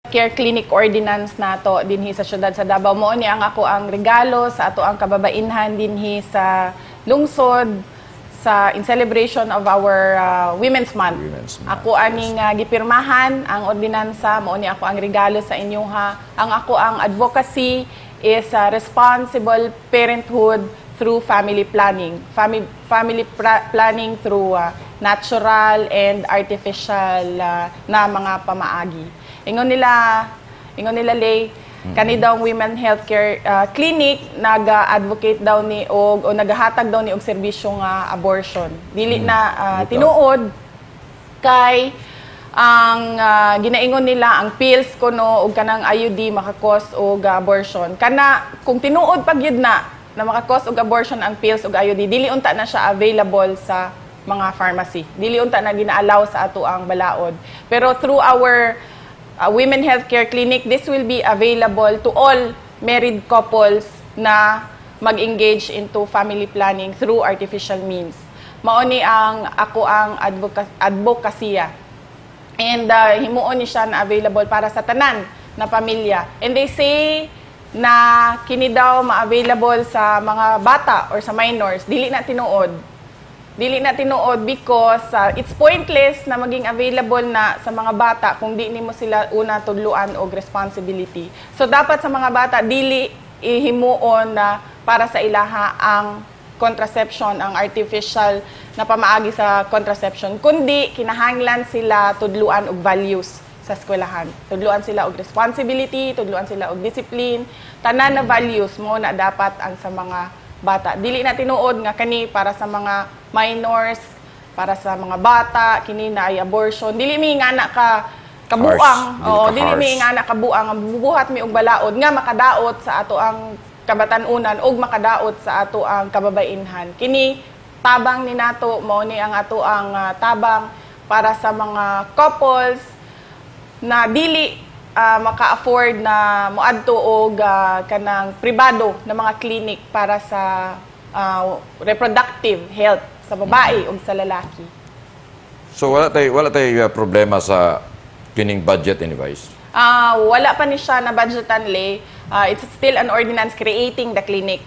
Care Clinic Ordinance nato dinhi sa syudad sa Davao. Mo ni ang ako ang regalo sa ato ang kababainhan dinhi sa lungsod in celebration of our Women's Month. Ako aning gipirmahan ang ordinansa, mo ni ako ang regalo sa inyo ha. Ang ako ang advocacy is responsible parenthood through family planning. Family planning through natural and artificial na mga pamaagi. Ingon nila Lay, kani daw Women Healthcare Clinic nag-advocate daw ni o nagahatag daw ni og serbisyo nga abortion. Dili na tinuod kay ang ginaingon nila ang pills kuno og kanang IUD makakos og abortion. Kana kung tinuod pag yun na makakos og abortion ang pills og IUD, dili unta na siya available sa mga pharmacy. Dili unta na gina-allow sa ato ang balaod. Pero through our Women Healthcare Clinic, this will be available to all married couples na mag-engage into family planning through artificial means. Mauni ang ako ang advokasya. And himuon ni siya na available para sa tanan na pamilya. And they say na kini daw ma-available sa mga bata or sa minors. Dili na tinuod because it's pointless na maging available na sa mga bata kung di nimo sila una tudluan og responsibility. So dapat sa mga bata dili ihimuon na para sa ilaha ang contraception, ang artificial na pamaagi sa contraception, kundi kinahanglan sila tudluan og values sa eskwelahan. Tudluan sila og responsibility, tudluan sila og discipline, tanan na values mo na dapat ang sa mga bata. Dili na tinuod nga kani para sa mga minors, para sa mga bata, kini na ay abortion. Dili mi nga na kabuang, dili mi nga na kabuang ang bubuhat mi og balaod nga makadaot sa ato ang kabatan-unan og makadaot sa ato ang kababainhan. Kini tabang ni nato mao ni ang ato ang tabang para sa mga couples na dili maka-afford na moadto og kanang pribado na mga clinic para sa reproductive health sa babae o sa lalaki. So wala tay problema sa kining budget and Vice? Wala pa ni siya na budgetan Lay. It's still an ordinance creating the clinic.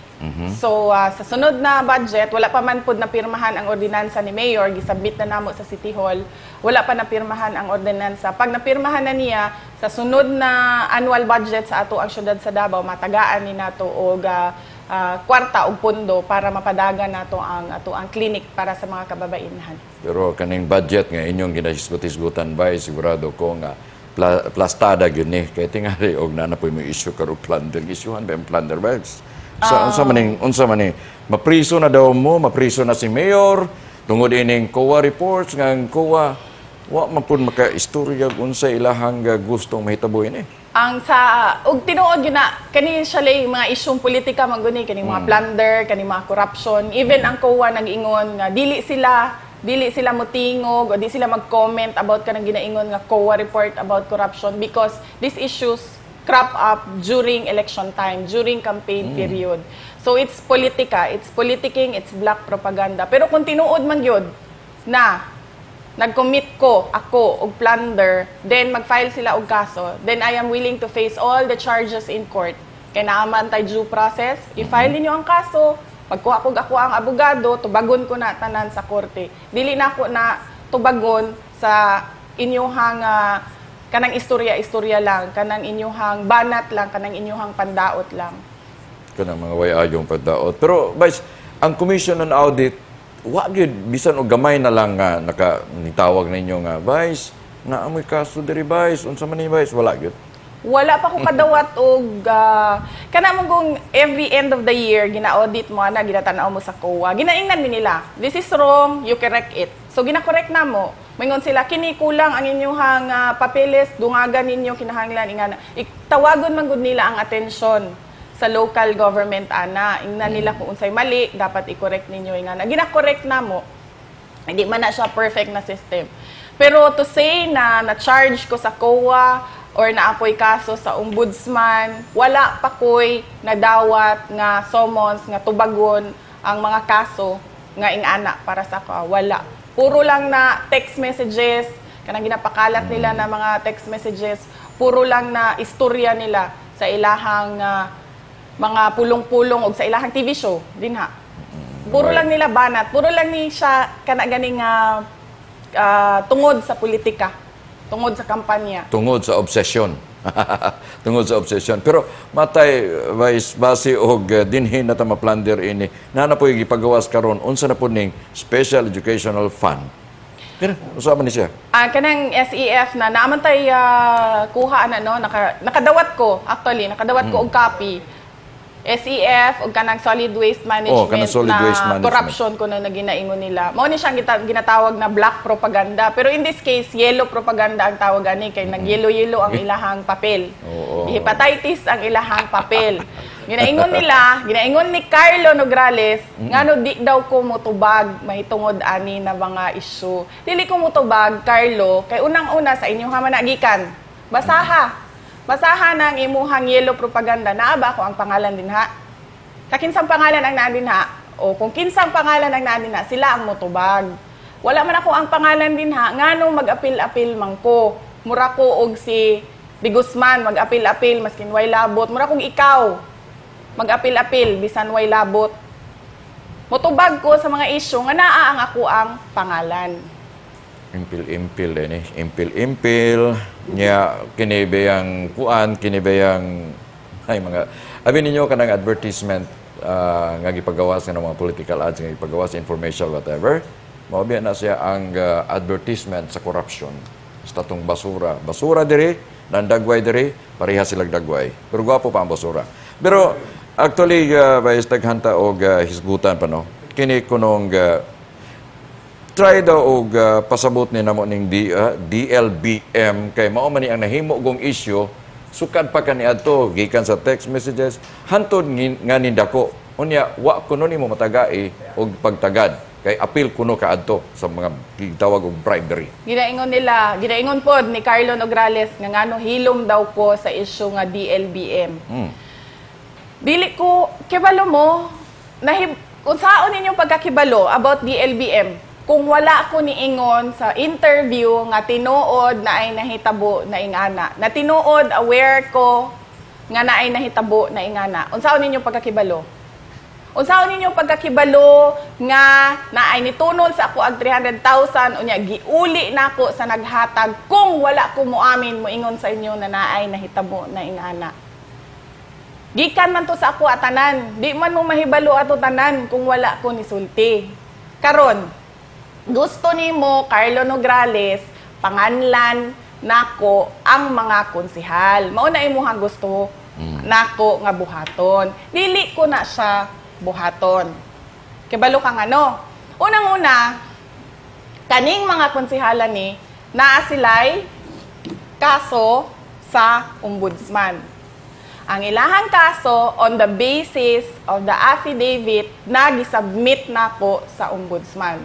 So sa sunod na budget, wala pa man pud na pirmahan ang ordinansa ni Mayor, gisabit na namo sa City Hall. Wala pa na pirmahan ang ordinansa. Pag napirmahan na niya, sa sunod na annual budget sa ato ang syudad sa Davao, matagaan ni nato og kwarta og pondo para mapadagan nato ang ato ang clinic para sa mga kababainhan. Pero kaning budget nga inyong ginahisgot-hisgutan ba, sigurado ko nga plastada gyud ni kay tingali og nanapoy mo issue karo plunder isuhan ba ang plunder bags. Unsa man ni mapriso na daw mo, mapriso na si Mayor tungod ining COA reports nga ang COA wa man pud maka-istorya unsa ilahang gustong mahitabo ini. Ang og tinuod yun na kani siya lay mga isyong politika man guni kani mga plunder, kani mga corruption. Even ang COA nag-ingon nga dili sila motingog o di sila mag-comment about kanang ginaingon nga COA report about corruption because these issues crop up during election time, during campaign period. So it's politika, it's politicking, it's black propaganda. Pero kung tinuod man yun na nag-commit ako og plunder, then mag-file sila og kaso, then I am willing to face all the charges in court. Kaya naaman tayo due process, i-file niyo ang kaso, pagkuha ako ang abogado, tubagon ko na tanan sa korte. Dili na ako na tubagon sa inyong kanang istorya lang, kanang inyong banat lang, kanang inyong pandaot lang. Kanang mga way-ayong pandaot. Pero, Vice, ang Commission on Audit, wag yun, bisan o gamay na lang nga nitawag na inyo nga, Vice, naamoy kaso diri Vice, unsa man ni Vice, wala yun. Wala pa ko kadawat og kanang kung every end of the year gina-audit mo ana ginatanaw mo sa COA. Ginaingnan mi nila. This is wrong, you correct it. So gina-correct na mo. Mingon sila kini kulang ang inyong papeles, dungagan ninyo kinahanglan ingana. Tawagon man gud nila ang atensyon sa local government ana. Ingnan nila kung unsay mali, dapat i-correct ninyo ingana. Gina-correct na mo. Hindi man na siya perfect na system. Pero to say na na-charge ko sa COA or naapoy kaso sa ombudsman, wala pa ko'y nadawat nga summons, nga tubagon ang mga kaso nga ingana para sa ako. Wala. Puro lang na text messages, kanang ginapakalat nila na mga text messages puro lang na istorya nila sa ilahang mga pulong-pulong o sa ilahang TV show din ha. Puro lang nila banat, puro lang ni siya kana ganing tungod sa politika, tungod sa kampanya. Tungod sa obsesyon. Tungod sa obsesyon. Pero matay vice base og dinhi na ta maplander ini. Na po gipagawas karon unsa na po ning Special Educational Fund. Pero usama ni siya. Kanang SEF na naaman tay kuha nakadawat ko og copy. SEF o kanang solid waste management kanang solid waste management. Corruption ko na ginaingon nila. Mao ni siyang ginatawag na black propaganda. Pero in this case, yellow propaganda ang tawag ani kay nag-yellow-yellow ang ilahang papel. Hepatitis ang ilahang papel. Ginaingon ni Carlo Nograles ngano di daw ko motubag mahitungod ani na mga isyu. Dili ko motubag, Carlo, kay unang-una sa inyong managikan. Basaha ng imuhang yellow propaganda. Naaba ko ang pangalan din ha. Kakinsang pangalan ang naandin ha. O kung kinsang pangalan ang naandin ha, sila ang motubag. Wala man ako ang pangalan din ha. Ngano mag-apil-apil man ko. Mura ko og si Di Guzman mag-apil-apil maskin way labot. Mura kong ikaw mag-apil-apil bisan way labot. Motubag ko sa mga isyu nga naa ang ako ang pangalan. Impil-impil din impil-impil niya kinibayang kuan kinibayang ay mga abi ninyo kanang advertisement nga gipagawas ng mga political ads nga gipagawas information whatever mao biya na siya ang advertisement sa corruption sa tong basura diri nan dagway diri pareha sila dagway pero gwapo pa ang basura pero actually by taghanta og hisgutan pa no kini kunong try daw og pasabot ni namo ning DLBM kay mao man ni ang nahimo gong issue sukad pa kaniadto gikan sa text messages hantod nga nindako unya wa kuno nimo matagai og pagtagad kay apil kuno kaadto sa mga gitawag og bribery. Ginaingon pod ni Carlo Nograles nga ngano hilom daw ko sa issue nga DLBM. Dili ko kibalo mo unsaon ninyong pagkakibalo about DLBM? Kung wala ko niingon sa interview nga tinuod na ay nahitabo na ingana. Na tinuod, aware ko nga na ay nahitabo na ingana. Unsaon ninyo pagkakibalo? Unsaon ninyo pagkakibalo nga na ay nitunol sa ako ag 300,000 unya giuli nako sa naghatag kung wala ko moamin moingon sa inyo na naay nahitabo na ingana. Gikan man to sa ako atanan. Di man mo mahibalo ato tanan kung wala ko nisulti. Karon, gusto nimo Carlo Nograles panganlan nako ang mga konsehal. Mao na imuhang gusto nako nga buhaton. Dili ko na siya buhaton. Kibalo ka ngano? Unang-una, kaning mga konsehalan ni naa sila'y kaso sa ombudsman. Ang ilahang kaso on the basis of the affidavit na gisubmit nako sa ombudsman.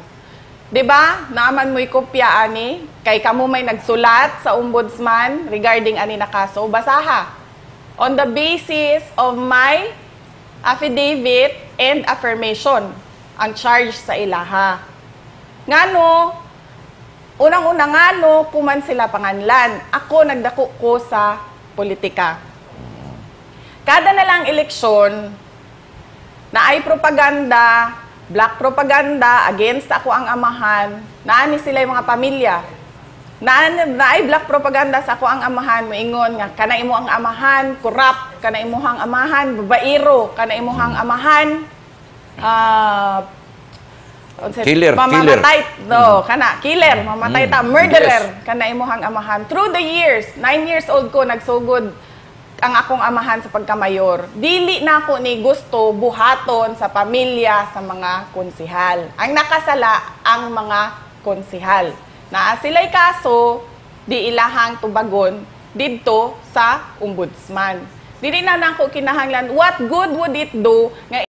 Diba? Naaman mo'y kopya ani, kay kamo may nagsulat sa ombudsman regarding ani na kaso, basaha. On the basis of my affidavit and affirmation, ang charge sa ilaha. Ngano, unang-unang ngano, kuman sila panganlan. Ako nagdako ko sa politika. Kada na lang eleksyon, na ay propaganda, black propaganda against ako ang amahan, naani sila yung mga pamilya. Naay black propaganda sa ako ang amahan, moingon nga kana imo ang amahan, corrupt, kana imuhang amahan, babaero, kana imuhang amahan, killer. Killer, mamatay ta, murderer, kana imuhang amahan. Through the years, 9 years old ko, nagsugod ang akong amahan sa pagkamayor. Dili na ako ni gusto buhaton sa pamilya sa mga konsehal. Ang nakasala ang mga konsehal. Na sila'y kaso, di ilahang tubagon didto sa ombudsman. Dili na nako kinahanglan, what good would it do nga